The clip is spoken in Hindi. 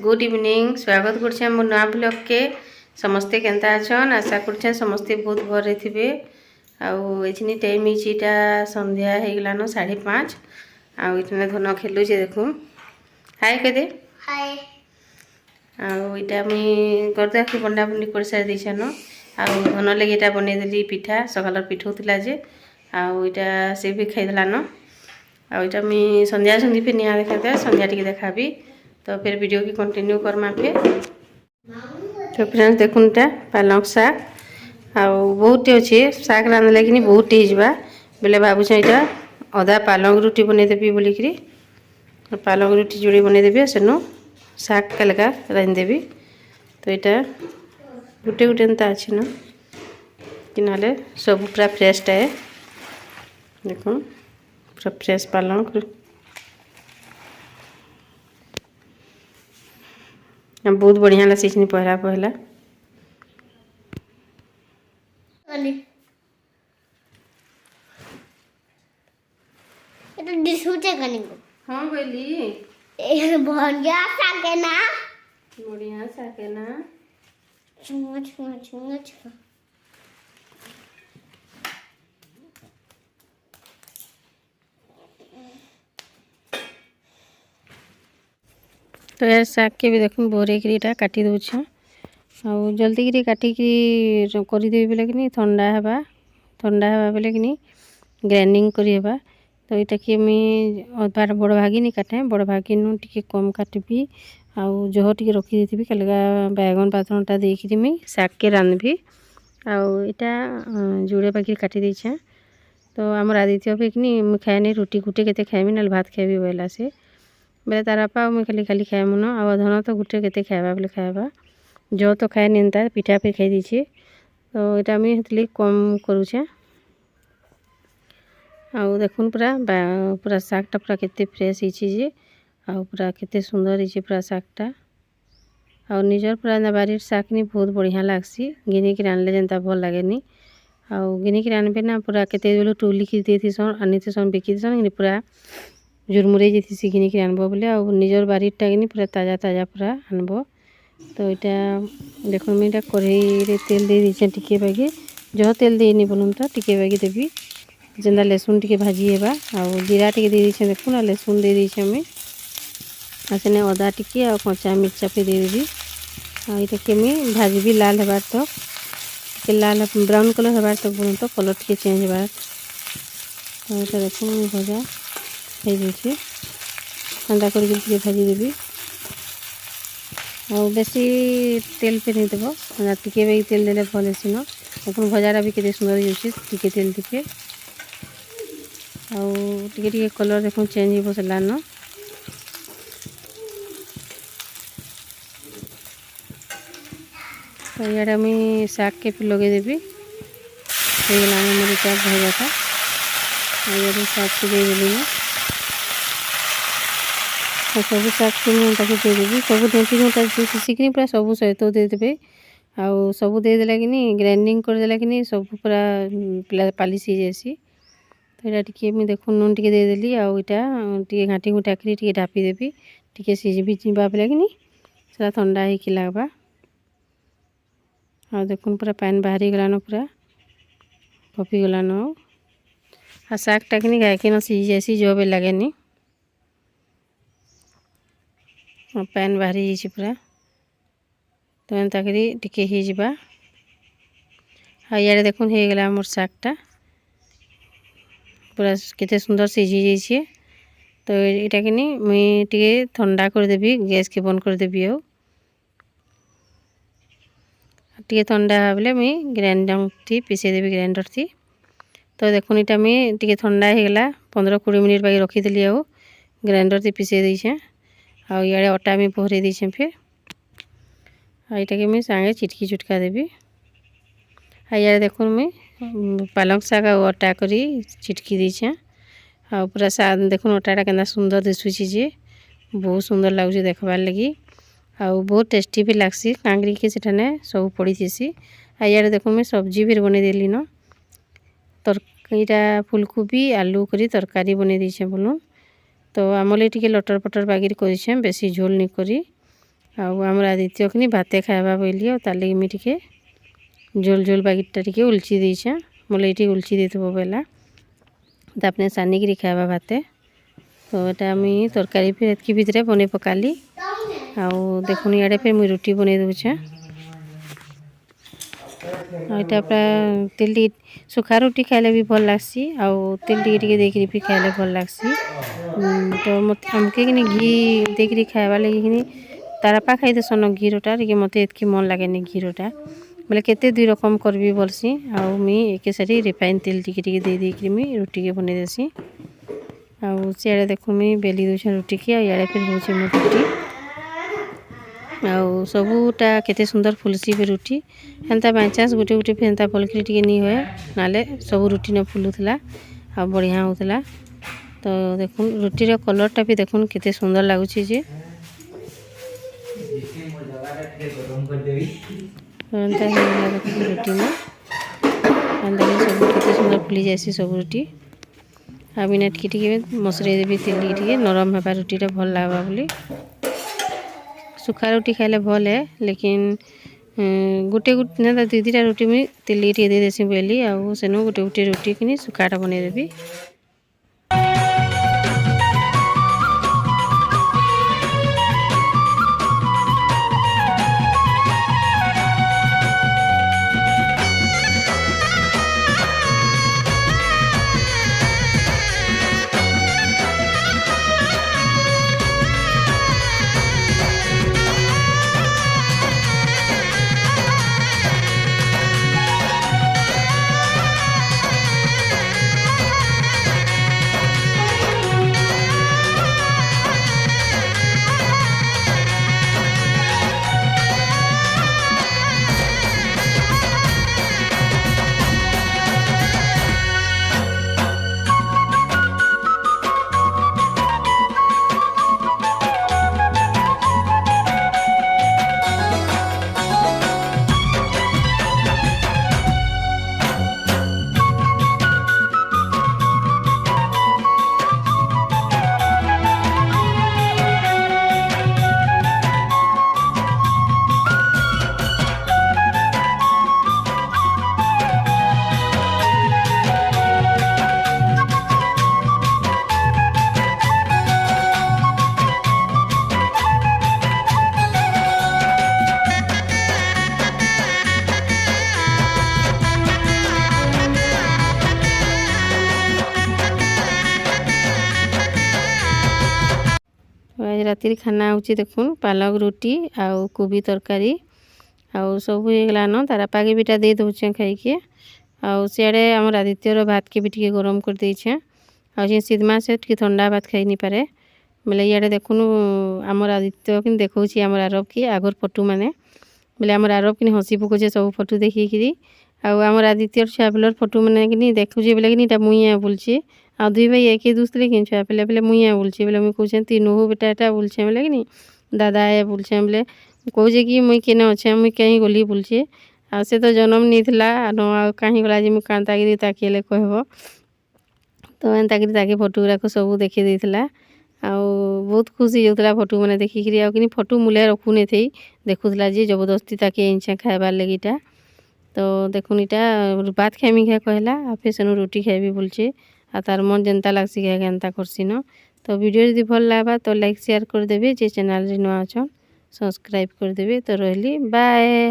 गुड इवनिंग स्वागत करछे मोर नया ब्लॉग के समस्ते केंता अछन आशा करछे समस्ते बहुत भरे थिबे आउ एछनी टाइम इचिटा संध्या हे गलानो 5:30 आउ इतने धन खेलु जे देखु हाय कदे हाय आउ इटा मी करदा कि बंडा बंडी कर सार दिछनो आउ धन लगे इटा बने देली पिठा सकाल पिठो थिला जे आउ इटा से भी खाइ दलानो आउ इटा मी संध्या संधी पे निया देखा संध्या टिके देखाबी तो फिर वीडियो की कंटिन्यू करमा फिर तो फ्रेंड्स देखुनटा पालक साग आउ बहुत अच्छे साग रांधले कि बहुत होगा बेले भावुँ यहाँ अदा पालक रुटी बन देवी बोलिकी पालक रुटी जोड़ी बन देवी सेनु साग कलका रांधिदेवी तो यहाँ गोटे गोटे एंता अच्छे न कि ना सब पूरा फ्रेश टाए देख पूरा फ्रेश पालक बहुत बढ़िया लसी पहला पहला हाँ बोली बढ़िया सागे ना बढ़िया सागे ना छुआ छुआ छुआ छुआ तो यार साग के भी देखो बोरे करीटा काटी दूछ आउ जल्दी करी काटिकी करदेवी बोले कि ठंडा हवा बोले कि ग्राइंडिंग करवा तो यहाँ कि मुझे बड़ भागी नहीं काटे बड़ भागी नु टी कम काटबी आउ जह टी रखी थी कलगा बैगन पातटा देकर मुई साग के रांधबी आउ यहाँ जोड़े पाखी काटी देछे तो आमर आदित्य भी कि खाएनी रुटी गुटे के खाएबी ना भात खाएबी बोला से बेले तार बापा मुझे खाली खाली खाए मुन आधन तो गुटे के खाएबा बोले खाएबा जो तो खाए निंता पिठा फिर खाई दीछे तो यहाँ मुझे कम करुचे आउ देखुन पूरा सागटा पूरा केते फ्रेश जे आउ पूरा केते सुंदर हे पूरा सागटा आउ निजर पूरा बारी साग नहीं बहुत बढ़िया लागसी गिनी कि आनले जेनता भल लगेनी आउ गिनी कि आनबे ना पूरा केते बेलू टुली की देथिसन आनीथिसन बिकिथिसन पूरा जुरमुरे जैसी घिनी कि आनब बोले आउ निजर बारीटा कि पूरा ताजा ताजा पूरा आनब तो यहाँ देख मुझे कढ़ई तेल दे दीचे टिके बागी जह तेल देनी बोलूँ तो टिके बागी देवी जेनता लहसुन टिके भाजी हेबा आउ जीरा टिके दे दीचे देखो ना लहसुन दे दीचे मुई आसने अदा टिके आ कच्चा मिर्चा पे दे देवी आ ये कि मुई भाजी लाल हेबार तो लाल ब्राउन कलर हेबार तो बोलूँ तो कलर टिके चेंज हेबार तो ये देखो भजा हो जाए ठंडा करके भाजी देवी और बेसी तेल पे नहीं देव टिके भी तेल देले भल सीन देखो भजारा भी केते सुंदर होती टिके तेल टिके आउ टिके कलर देखो चेंज हो सारान तो इे मुझे साग के फिर लगे देवी हो गला मोर भजाटा ये साग के दे देली सब साग के देदेवी सब ढेंटी ढूंटा सीखनी पूरा सब सहित देदेवे आउ सब देदेला कि ग्राइंडिंग करदेला कि सब पूरा पालिश हो जाएसी तो यहाँ टी मुझे देखो नून टी देदेली आउ यहाँ टी घाटी घुटा कर ढापी देवी टी सीझी जीवा बोले कि सारा ठंडा हो लगवा आ देखो पूरा पानी बाहरी गलान पूरा पपी गलान आ सागटा कि गाय के सीझी जाएसी जो भी लगे पैन बाहरी जाइए पूरा तो एंता करी टिके ही जिबा इे देखुन हो गला मोर सागटा पूरा केते सुंदर सीझी जाइए तो यहाँ कि मुई टिके ठंडा कर देवी गैस के बंद कर देवी आउ टिके ठंडा बोले मुई ग्राइंडर थी पीसे देवी ग्राइंडर थी तो देखुन यहाँ मुई टिके ठंडा हो गला 15-20 मिनट बाकी रखीदी आउ ग्राइंडर थी पीसे देछे आ इे अटा में पहरे दीछे फिर यहाँ कि मुझे सांगे चिटकी चुटका देवी इे देखो मुई पालक साग अटा करी चिटकी दीछे आ पूरा साग देखो अटाटा के सुंदर दिशुची जे बहुत सुंदर लगुच देखबार लगी आउ बहुत टेस्टी भी लागसी कांगरी के सेठाने सब पड़ी थी इे देखो मुझे सब्जी भी बने देली न तरकारीटा फूलकोबी आलू करी तरकारी बने दीछे बोलूँ तो आमले टिके लटर पटर बागिर कर बेसी झोल नहीं करी आमर आदित्य कि भाते खाइबा बोली तार लगे मुझे टिके झोल झोल बागिटा टिके उलची देछे बोले ये उलची देथबो बेला तापने सानिकी खाइबा भाते तो यहाँ मुई तरकारी फिर एतकी भितर बने पकाली आउ देखुन इे फिर मुई रुटी बन दूचे यहाँ पूरा तेल सुखा रुटी खाइले भी भल लगसी आउ तेल टिके देकर भी खाइले भल लगसी तो मत हमके कि घी देकर खाइबा लगे कि तारापा खाई देसन घी रोटा टे मत एतकी मन लगे घी रोटा बोले केते दुई रकम करबी बोलसी आउ मुई एक सारी रिफाइन तेल टिके दे देकर मुई रुटी के बने देसी आउ सियाड़े देखु मुई बेली दूछे रुटी की आड़े फिर होचे मो रुटी आउ सबूटा केते सुंदर फुलसी भी रुटी हेन्ता बाई चांस गोटे गोटे फिर हेन्ता भलकरी टिके नहीं हुए नाले सब रुटी न फुलुला आ बढ़िया होता तो देखुन रुटीर कलरटा भी देखुन केते सुंदर लगुच जे रुटी में सब केते सुंदर फुली जासी सब रुटी आ बिना टिके मसुरी देवी तेल टिके नरम होगा रुटीटा भल लगवा बोली सुखा रुटी खाइले भल है लेकिन गोटे गोटे ना दुई दुईटा रुटी मुझे तेल टिके दे देसी बेली आउ सेनु गोटे गोटे रुटी कि सुखाटा बनईदेवी आज रातिर खाना होची देखुन पालक रोटी आउ कोबी तरकारी आउ सब होगलान तारापा के बीटा दे दौचे खाइके आउ सियाड़े आमर आदित्यर भात के भी टिके गरम कर देछे आउ जे सीधमा से टिके ठंडा भात खाई नहीं पारे बोले इे देखुन आमर आदित्य कि देखौछि आमर आरब की आगर फोटो माने बोले आमर आरब कि हसी पकोचे सब फोटो देखिकी आउ आमर आदित्यर छुआ बेलर फोटो मैंने कि देखुचे बोले कि मुई बोलछे आ दुई भाई एक दूसरे कि छुआ पेले बोले मुई बोलछे बोले मुई कहूँ तीन हो बेटा एटा बोलछे बोले कि दादा ए बोलछे बोले कहूचे कि मुई केने अच्छे मुई कहीं गली बोलछे आ से तो जन्म नहीं थिला आ कहीं गला जे मुई कांतागिरी ताकिले कहबो तो एंतागिरी ताके फोटो गुराक सब देखी देथिला आउ बहुत खुशी होता फोटो मैंने देखिकी आ कि फोटो मूल्य रखु नहीं थी देखुला जे जबरदस्ती ताके इंछा खाइबार लगिटा तो देखुन इटा भात खाइमी क्या कहला आ फिर सेनु रोटी खाइबी बोलछे आ तार मन जेनता लागसी क्या एंता करसी न तो वीडियो यदि भल लागबा तो लाइक शेयर कर देबे जे चैनल रे नवा अछन सब्सक्राइब कर देबे तो रहली बाय।